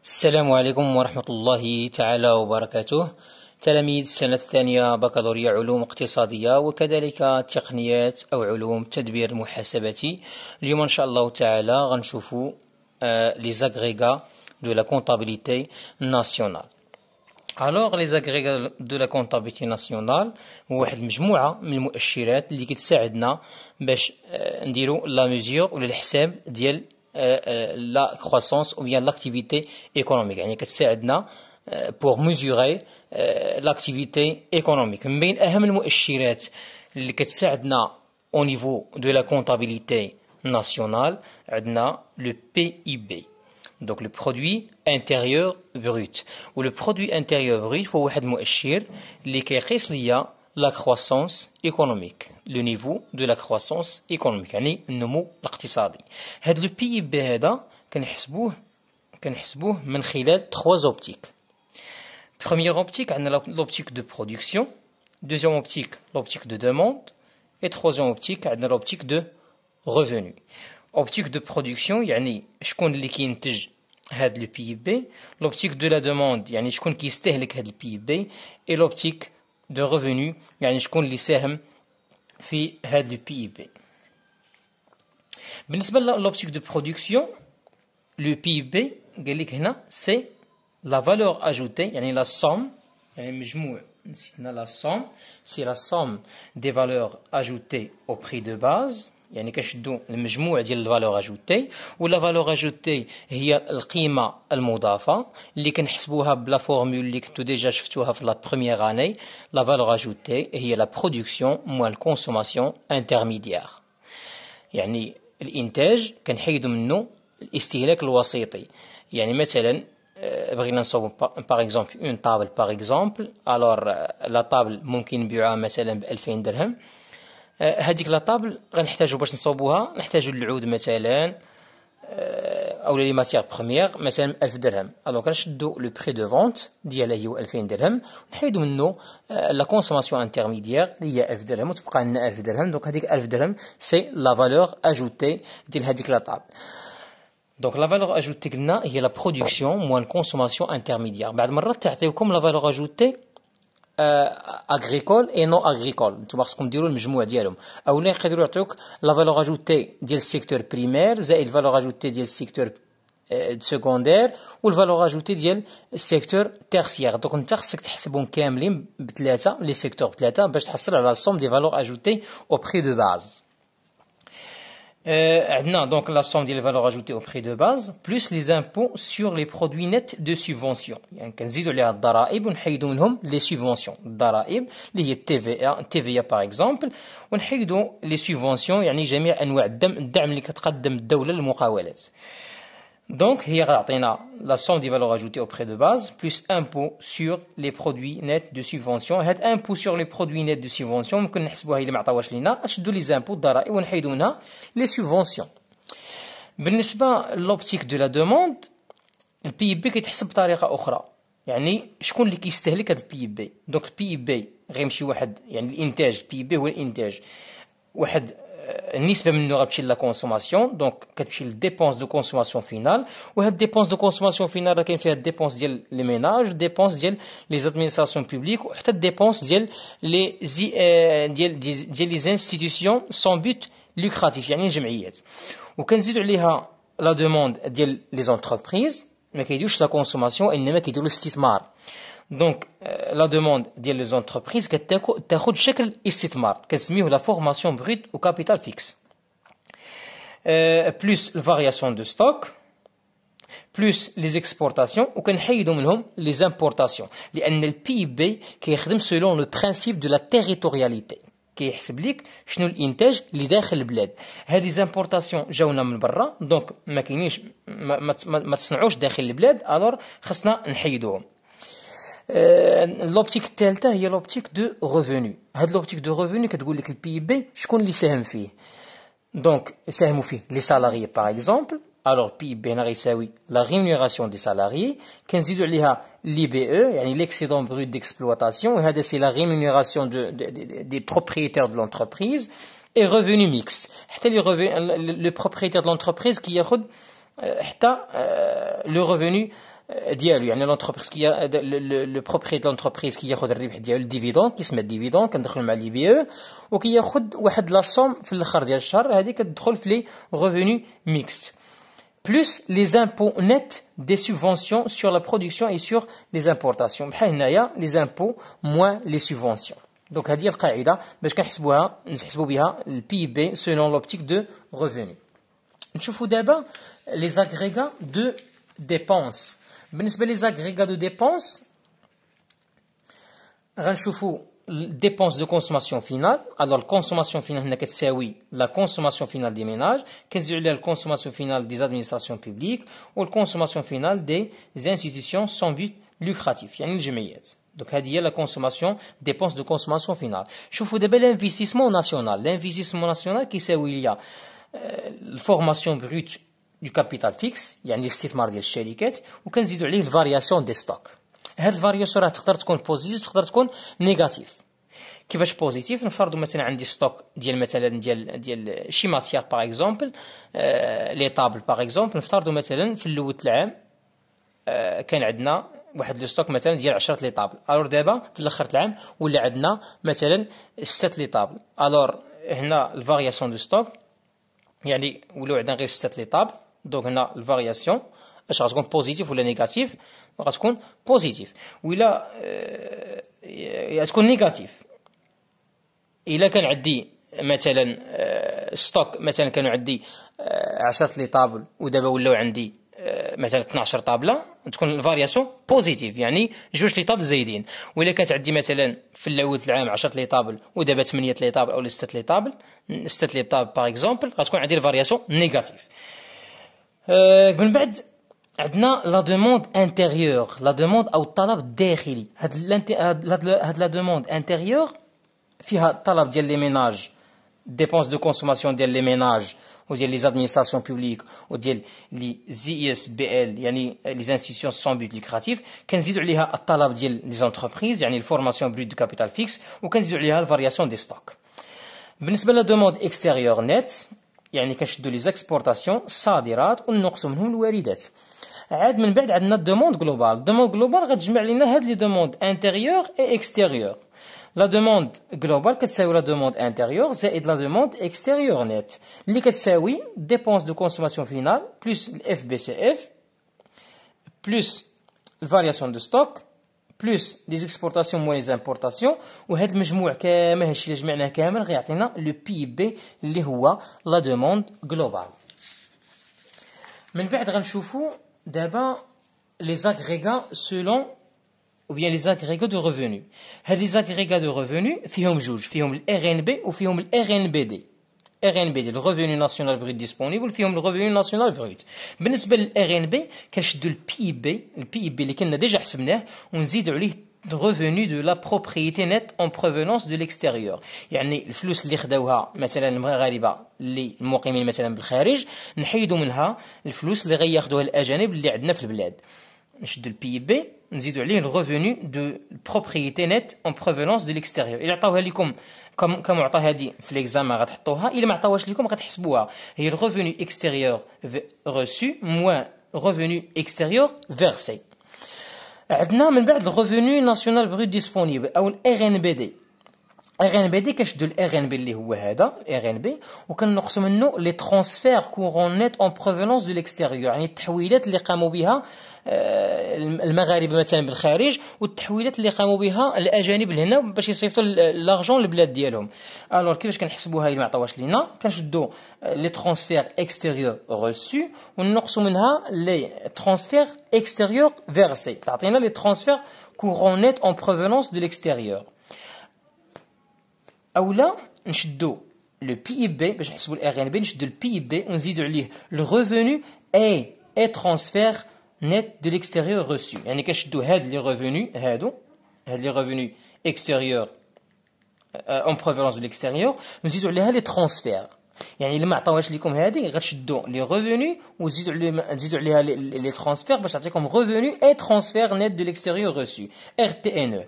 السلام عليكم ورحمة الله تعالى وبركاته. تلاميذ السنة الثانية بكالوريا علوم اقتصادية وكذلك تقنيات أو علوم تدبير المحاسبة. اليوم إن شاء الله تعالى غنشوفوا les agrégats de la comptabilité nationale. Alors les agrégats de la comptabilité nationale هو واحد المجموعة من المؤشرات اللي كتساعدنا باش نديرو لا ميزور ولا الحساب ديال la croissance ou bien l'activité économique. يعني كتساعدنا pour mesurer l'activité économique. من بين أهم المؤشرات اللي كتساعدنا au niveau de la comptabilité nationale عندنا le PIB. Donc le produit intérieur brut. Ou le produit intérieur brut هو واحد المؤشر اللي كيقيس ليا la croissance économique, le niveau de la croissance économique, يعني النمو الاقتصادي. هاد لو بي بي هذا كنحسبوه من خلال 3 اوبتيك. Première optique عندنا l'optique de production, deuxième optique l'optique de demande et troisième optique عندنا l'optique de revenu. Optique de production يعني شكون اللي كينتج هاد لو بي بي، l'optique de la demande يعني شكون كيستهلك هاد البي بي، et l'optique de revenu يعني شكون اللي ساهم في هاد لو بي بي. بالنسبة للوبتيك دو برودكسيون لو بي بي قال لك هنا سي لا فالور اجوتي يعني لا سوم، يعني مجموع نسيتنا لا سوم سي لا سوم دي فالور اجوتي او بري دو باز، يعني كنشدو المجموع ديال الفالور اجوتي، ولا فالور اجوتي هي القيمه المضافه اللي كنحسبوها بلا فورمول اللي كنتو ديجا شفتوها في لا بروميير اني. لا فالور اجوتي هي لا برودكسيون موان الكونسوماسيون انترميديير، يعني الانتاج كنحيدو منه الاستهلاك الوسيطي. يعني مثلا بغينا نصوب باغ اكزومبل اون طابل باغ اكزومبل، الور لا طابل ممكن نبيعوها مثلا ب 2000 درهم. هذيك لا طابل غنحتاجو باش نصوبوها نحتاجو العود مثلا او لي ماتيير بروميير مثلا 1000 درهم. الوغ كنشدو لو بري دو فونت ديالها هي 2000 درهم، نحيدو منه لا كونسوماسيون انترميديير اللي هي 1000 درهم وتبقى لنا 1000 درهم. دونك هذيك 1000 درهم سي لا فالور اجوتي ديال هذيك لا طابل. Donc la valeur ajoutée قلنا هي la production moins consommation intermédiaire. بعد مرات تعطيوكم la valeur ajoutée agricole et non agricole، نتوما خصكم ديروا المجموع ديالهم، اولا يقدروا يعطيوك لا فالور اجوتي ديال السيكتور بريمير زائد الفالور اجوتي ديال السيكتور سكوندير والفالور اجوتي ديال السيكتور تيرسيير. دونك انت خصك تحسبهم كاملين بثلاثه لي سيكتور بثلاثه باش تحصل على السوم دي فالور اجوتي او بري دو باز. عندنا donc la somme des valeurs ajoutées au prix de base plus les impôts sur les produits nets de subvention. يعني كنزيدوا عليها الضرائب ونحيدوا منهم les subventions. الضرائب اللي هي TVA par exemple، ونحيدوا les subventions يعني جميع انواع الدعم اللي كتقدم الدولة للمقاولات. Donc هي غتعطينا la somme des valeurs ajoutées au prix de base plus impôt sur les produits nets de subvention. هاد impôt sur les produits nets de subvention ممكن نحسبوها إلا ما عطاوهاش لينا، نشدو لي زامبو الضرائب ونحيدو منها لي subventions. بالنسبة لوبتيك دو لا دوموند البي بي كيتحسب بطريقة أخرى، يعني شكون اللي كيستهلك هاد البي بي. دونك البي بي غيمشي واحد يعني الإنتاج، البي بي هو الإنتاج، واحد النسبة منه غتمشي لا كونسوماسيون، دونك كتمشي للديبونس دو كونسوماسيون فينال، وهاد ديبونس دو كونسوماسيون فينال راه كاين فيها الديبونس ديال لي ميناج، ديبونس ديال لي زادمينستراسيون بوبليك، وحتى الديبونس ديال لي ديال لي انستيتيوشن سون بوت لوكراتيف يعني الجمعيات. وكنزيدو عليها لا دوموند ديال لي زونتربريز ما كيديروش لا كونسوماسيون انما كيديروا الاستثمار. دونك لا دوموند ديال لي زونتربريز كتاخد شكل استثمار كنسميوه لا فورماسيون بروت او كابيتال فيكس بلوس الفارياسيون دو ستوك بلوس لي زيكسبورتاسيون، وكنحيدو منهم لي زامبورتاسيون لان البي بي كيخدم سولون لو برينسيپ دو لا تيريتورياليتي، كيحسب ليك شنو الانتاج اللي داخل البلاد. هذه زامبورتاسيون جاونا من برا دونك ما كاينينش ما تصنعوش داخل البلاد، الور خصنا نحيدوهم. لوبتيك الثالثه هي لوبتيك دو ريفوني. هاد لوبتيك دو ريفوني كتقول لك البي بي شكون اللي ساهم فيه. دونك ساهموا فيه لي سالاريي باغ اكزومبل، الور بي بي هنا غيساوي لا ريمونيراسيون دي سالاريي، كنزيدو عليها لي بي او يعني ليكسيدون بروت ديكسبلواتاسيون، وهذا سي لا ريمونيراسيون دي بروبريتير دو لونتربريز، اي ريفوني ميكس حتى لو بروبريتير دو لونتربريز كياخد حتى le revenu ديالو يعني l'entreprise qui a le propriétaire de l'entreprise qui ياخذ الربح ديالو الديفيدوند كيسمى الديفيدوند كندخل مع لي بي او وكياخذ واحد لا صوم في الاخر ديال الشهر هذه كتدخل في لي revenus mixtes plus les impôts nets des subventions sur la production et sur les importations بحال هنايا les impôts moins les subventions. Donc هذه القاعده باش نحسبوا بها البي بي selon l'optique de revenu. نشوفوا دابا les agrégats de dépenses. بالنسبه لي agrégats de dépenses غنشوفوا dépenses de consommation finale. Alors la consommation finale هنا كتساوي la consommation finale des ménages كنزيدو عليها la consommation finale des administrations publiques و la consommation finale des institutions sans but lucratif يعني الجمعيات. Donc هذه هي la consommation dépenses de consommation finale. شوفوا دابا l'investissement national. L'investissement national كيساوي ليا الفورماسيون بروت دو كابيتال فيكس يعني الاستثمار ديال الشركات وكنزيدوا عليه الفارياسيون دي ستوك. هاد الفارياسيون راه تقدر تكون بوزيتيف تقدر تكون نيجاتيف. كيفاش بوزيتيف؟ نفرضوا مثلا عندي ستوك ديال مثلا ديال شي ماتيير باغ اكزومبل لي طابل باغ اكزومبل. نفترضوا مثلا في الاول العام كان عندنا واحد لو ستوك مثلا ديال 10 لي طابل. الور دابا في الاخر العام ولا عندنا مثلا 6 لي طابل. الور هنا الفارياسيون دو ستوك يعني ولاو عندنا غير 6 لي طابل. دونك هنا الفارياسيون اش غتكون بوزيتيف ولا نيجاتيف؟ غتكون بوزيتيف. ولا غتكون نيجاتيف الا كان عندي مثلا ستوك مثلا كانوا عندي 10 لي طابل ودابا ولاو عندي مثلا 12 طابله تكون الفارياسيون بوزيتيف يعني جوج لي طابل زايدين. ولا كانت عندي مثلا في الاول العام 10 لي طابل ودابا 8 لي طابل او 6 لي طابل 6 لي طابل باغ اكزومبل غتكون عندي الفارياسيون نيجاتيف. من بعد عندنا لا دوموند انتيريور. لا دوموند او الطلب الداخلي. هاد لا دوموند انتيريور فيها الطلب ديال لي ميناج dépenses de consommation ديال لي ميناج وديال لي زادمينستراسيون بوبليك وديال لي زي اس بي ال يعني لي انستيتيوشن سون بوت لوكراتيف. كنزيدوا عليها الطلب ديال لي زونتربريز يعني الفورماسيون بروت دو كابيتال فيكس وكنزيدوا عليها الفارياسيون دي ستوك. بالنسبه لا دوموند اكستيريور نت يعني كنشدوا لي زيكسبورطاسيون الصادرات ونقصوا منهم الواردات. عاد من بعد عندنا الدوموند جلوبال. الدوموند جلوبال غتجمع لنا هاد لي دوموند انتيريور اي اكستيريور. لا دوموند جلوبال كتساوي لا دوموند انتيريور زائد لا دوموند اكستيريور نت اللي كتساوي ديبونس دو كونسوماسيون فينال بلس الاف بي سي اف بلس الفارياسيون دو ستوك بلس لي زيكسبورطاسيون موان لي زامبورطاسيون. وهاد المجموع كامل هادشي اللي جمعناه كامل غيعطينا لو بي بي اللي هو لا دوموند جلوبال. من بعد غنشوفوا دابا لي زاغريغا سولون ou bien les agrégats de revenus. هاد les agrégats de revenus فيهم جوج فيهم ال RNB وفيهم ال RNBD. RNBD le revenu national brut disponible فيهم le revenu national brut. بالنسبة لل RNB كنشدو ال PIB اللي كنا ديجا حسبناه ونزيدو عليه revenu de la propriété nette en provenance de l'extérieur. يعني الفلوس اللي خداوها مثلا المغاربه اللي المقيمين مثلا بالخارج نحيدوا منها الفلوس اللي غياخدوها الاجانب اللي عندنا في البلاد. نشدو البي بي نزيدو عليه الريفوني دو بروبريتي نت اون بروفونونس دو ليكستيريور. الا عطاوها لكم كمعطى هذه في ليكزامان غتحطوها. الا ما عطاوهاش لكم غتحسبوها هي الريفوني اكستيريور ريسو موان ريفوني اكستيريور فيرسي. عندنا من بعد الريفوني ناسيونال بروت ديسپونيبل او الار ان بي دي. ار ان بي دي كنشدو الار ان بي اللي هو هذا الار ان بي وكنقصوا منه لي ترانسفير كورون نت اون بروفونونس دو ليكستيريور يعني التحويلات اللي قاموا بها المغاربه مثلا بالخارج والتحويلات اللي قاموا بها الاجانب لهنا باش يصيفطوا لارجون للبلاد ديالهم. الوغ كيفاش كنحسبوها الا ما عطاوهاش لينا كنشدو لي ترانسفير اكستيريور ريسو ونقصوا منها لي ترانسفير اكستيريور فيرسي تعطينا لي ترانسفير كورون نت اون بروفونونس دو ليكستيريور. اولا نشدو لو بي بي باش نحسبوا الار ان بي نشدو البي بي ونزيدو عليه لو ريفوني اي ترانسفير net de l'extérieur reçu. يعني كنشدو هاد لي ريفوني هاد لي ريفوني اكستيريور اون بروفونونس دو ليكستيريور نزيدو عليها لي ترانسفير. يعني الا ما عطاوهاش لكم هذه غتشدو لي ريفوني وزيدو عليها لي ترانسفير باش تعطيكم ريفوني اي ترانسفير نت دو ليكستيريور ريسو ار تي ان او.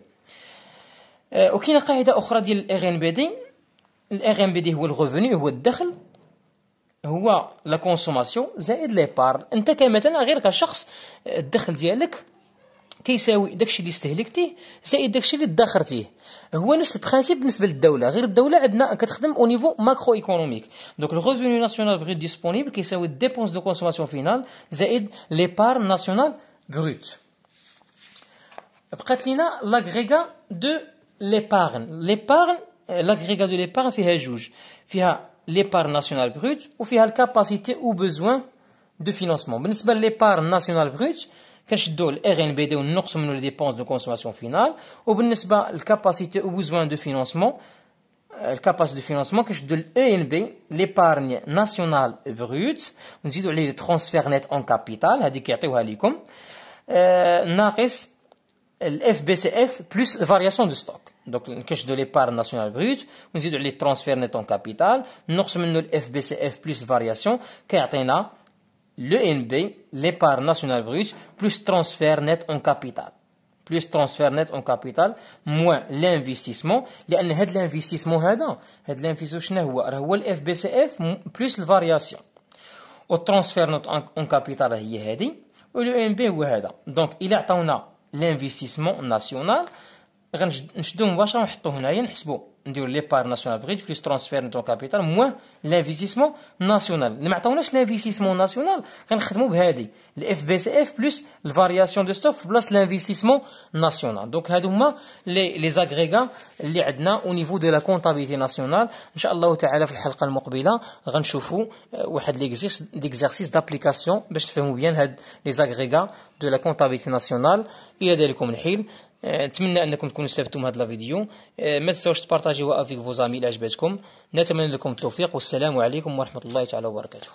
وكاينه قاعده اخرى ديال الار ان بي دي. الار ان بي دي هو الريفوني هو الدخل هو لا كونسوماسيون زائد ليبارن. انت كمثلا غير كشخص الدخل ديالك كيساوي داكشي اللي استهلكتيه زائد داكشي اللي ادخرتيه. هو نفس البرانسيپ بالنسبه للدوله، غير الدوله عندنا كتخدم او نيفو ماكرو ايكونوميك. دونك لو ريفوني ناسيونال بروت ديسپونيبل كيساوي ديبونس دو كونسوماسيون فينال زائد ليبارن ناسيونال بروت. بقات لينا لاغريغا دو ليبارن. لاغريغا دو ليبارن فيها جوج، فيها ليبارن ناسيونال بروت وفيها الكاباسيتي او بوزوان دو فينانسمون. بالنسبه لليبارن ناسيونال بروت كنشدو الار ان بي دي ونقصوا منه لي ديبونس دو كونسوماسيون فينال، وبالنسبه للكاباسيتي او بوزوان دو فينانسمون الكاباسيتي دو فينانسمون كنشدو الاي ان بي ليبارن ناسيونال بروت ونزيدو عليه لي ترانسفير نيت اون كابيتال، هذيك يعطيوها لكم، ناقص الاف بي سي اف بلس الفارياسيون دو ستوك. دونك كنشدو ليبارن ناسيونال بروت ونزيدو عليه ترانسفير نيت اون كابيتال، نقص منه الاف بي سي اف بلس الفارياسيون كيعطينا le NB, l'épargne nationale brute, plus transfert net en capital. Plus transfert net en capital, moins l'investissement. لأن هاد l'investissement هذا شنو هو؟ راه هو ال FBCF plus الفارياسيون. و transfert net en capital هي هادي، و le NB هو هذا. دونك إلا عطاونا l'investissement national غنشدو مباشرة ونحطوه هنايا نحسبو نديرو ليبار ناسيونال بغيت بلس ترانسفير نتو كابيتال موان لانفيستيسمون ناسيونال. اللي ما عطاوناش لانفيستيسمون ناسيونال غنخدمو بهادي الاف بي سي اف بلس الفارياسيون دو ستوك في بلاص لانفيستيسمون ناسيونال. دونك هادو هما لي زاغريغا اللي عندنا او نيفو دو لا كونطابيليتي ناسيونال. ان شاء الله تعالى في الحلقه المقبله غنشوفوا واحد ليكزارسيس دابليكاسيون باش تفهموا بيان هاد لي زاغريغا دو لا كونطابيليتي ناسيونال. الى ذلكم الحين نتمنى انكم تكونوا استفدتوا من هذا الفيديو. ما تنساوش تبارطاجيوها افيك فو زامي الى عجبتكم. نتمنى لكم التوفيق والسلام عليكم ورحمه الله تعالى وبركاته.